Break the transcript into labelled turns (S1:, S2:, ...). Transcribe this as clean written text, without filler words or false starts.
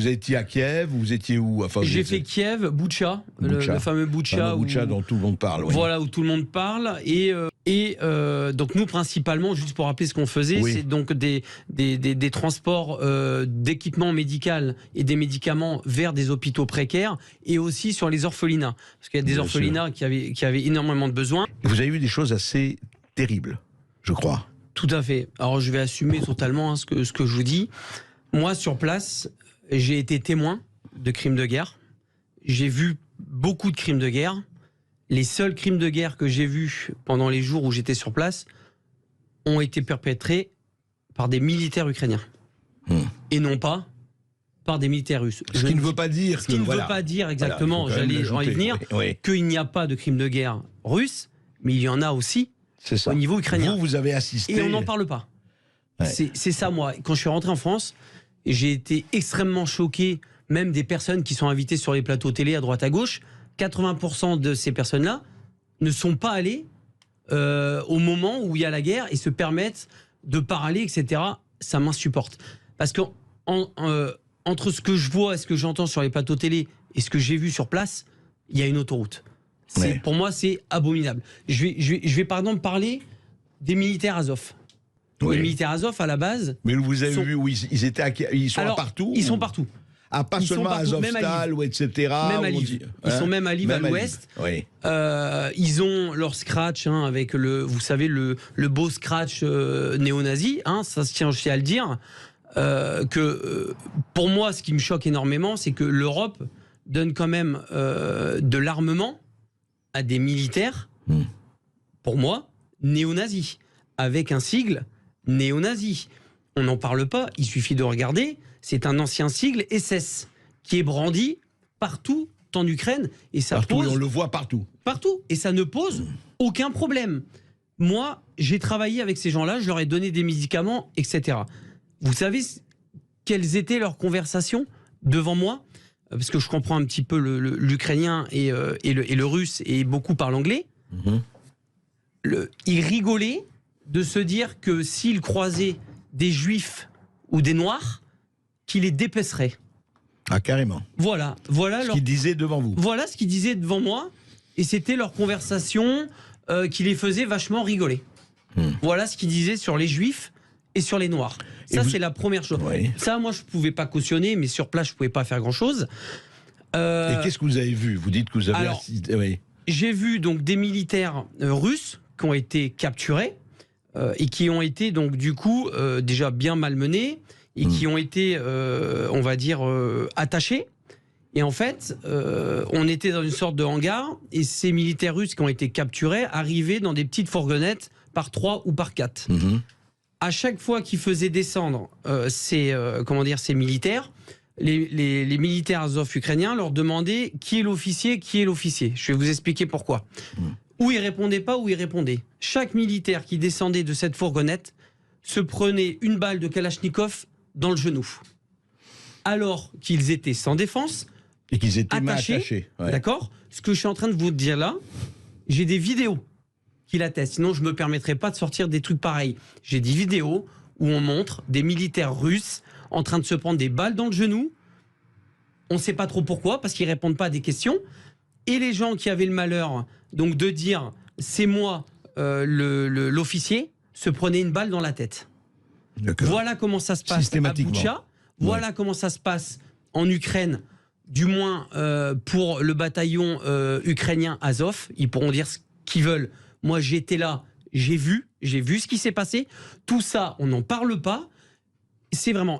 S1: vous étiez à Kiev, vous étiez où? Enfin,
S2: j'ai fait Kiev, Boutcha, le fameux Boutcha,
S1: dont tout le monde parle. Oui.
S2: Voilà, où tout le monde parle. Et donc nous, principalement, juste pour rappeler ce qu'on faisait, c'est donc des transports d'équipements médicaux et des médicaments vers des hôpitaux précaires, et aussi sur les orphelinats. Parce qu'il y a des orphelinats qui avaient énormément de besoins.
S1: Et vous avez vu des choses assez terribles, je crois.
S2: Tout à fait. Alors je vais assumer totalement ce que je vous dis. Moi, sur place, j'ai été témoin de crimes de guerre. J'ai vu beaucoup de crimes de guerre. Les seuls crimes de guerre que j'ai vus pendant les jours où j'étais sur place ont été perpétrés par des militaires ukrainiens. Et non pas par des militaires russes.
S1: Ce qui ne veut pas dire...
S2: Ce qui ne veut pas dire exactement, j'allais y venir, qu'il n'y a pas de crimes de guerre russes, mais il y en a aussi au niveau ukrainien.
S1: Vous avez assisté...
S2: Et on n'en parle pas. C'est ça, moi. Quand je suis rentré en France, j'ai été extrêmement choqué, même des personnes qui sont invitées sur les plateaux télé à droite à gauche. 80% de ces personnes-là ne sont pas allées au moment où il y a la guerre et se permettent de parler, etc. Ça m'insupporte. Parce que entre ce que je vois et ce que j'entends sur les plateaux télé et ce que j'ai vu sur place, il y a une autoroute. Pour moi, c'est abominable. Je vais par exemple parler des militaires Azov. Les militaires Azov, à la base...
S1: Mais vous avez vu où ils sont partout?
S2: Ils sont partout.
S1: Ah, pas seulement à Azovstal, ou etc.
S2: Même à Lviv. Ils sont même à Lviv, à l'ouest. Ils ont leur scratch, avec vous savez, le beau scratch néo-nazi. Ça se tient aussi à le dire. Pour moi, ce qui me choque énormément, c'est que l'Europe donne quand même de l'armement à des militaires, pour moi, néo-nazis, avec un sigle néo-nazi. On n'en parle pas, il suffit de regarder. C'est un ancien sigle SS qui est brandi partout en Ukraine. Et ça pose,
S1: on le voit partout.
S2: Partout. Et ça ne pose aucun problème. Moi, j'ai travaillé avec ces gens-là, je leur ai donné des médicaments, etc. Vous savez quelles étaient leurs conversations devant moi? Parce que je comprends un petit peu l'ukrainien et le russe, et beaucoup parlent anglais. Ils rigolaient de se dire que s'ils croisaient des juifs ou des noirs, qui les dépeceraient.
S1: Ah, carrément.
S2: Voilà
S1: ce qu'ils disaient devant vous.
S2: Voilà ce qu'ils disaient devant moi, et c'était leur conversation qui les faisait vachement rigoler. Voilà ce qu'ils disaient sur les juifs et sur les noirs. Ça, c'est la première chose. Ça, moi, je ne pouvais pas cautionner, mais sur place, je ne pouvais pas faire grand-chose.
S1: Et qu'est-ce que vous avez vu? Vous dites que vous avez assisté...
S2: J'ai vu donc des militaires russes qui ont été capturés et qui ont été donc du coup déjà bien malmenés, et qui ont été, on va dire, attachés. Et en fait, on était dans une sorte de hangar, et ces militaires russes qui ont été capturés arrivaient dans des petites fourgonnettes par 3 ou par 4. À chaque fois qu'ils faisaient descendre ces militaires, les militaires Azov ukrainiens leur demandaient qui est l'officier, qui est l'officier. Je vais vous expliquer pourquoi. Ou ils répondaient pas, ou ils répondaient. Chaque militaire qui descendait de cette fourgonnette se prenait une balle de Kalachnikov dans le genou, alors qu'ils étaient sans défense
S1: et qu'ils étaient attachés.
S2: D'accord. Ce que je suis en train de vous dire là, j'ai des vidéos qui l'attestent. Sinon, je me permettrais pas de sortir des trucs pareils. J'ai des vidéos où on montre des militaires russes en train de se prendre des balles dans le genou. On ne sait pas trop pourquoi, parce qu'ils répondent pas à des questions. Et les gens qui avaient le malheur donc de dire c'est moi l'officier, se prenaient une balle dans la tête. Voilà comment ça se passe à Boutcha. Voilà comment ça se passe en Ukraine, du moins pour le bataillon ukrainien Azov. Ils pourront dire ce qu'ils veulent. Moi, j'étais là, j'ai vu ce qui s'est passé. Tout ça, on n'en parle pas. C'est vraiment...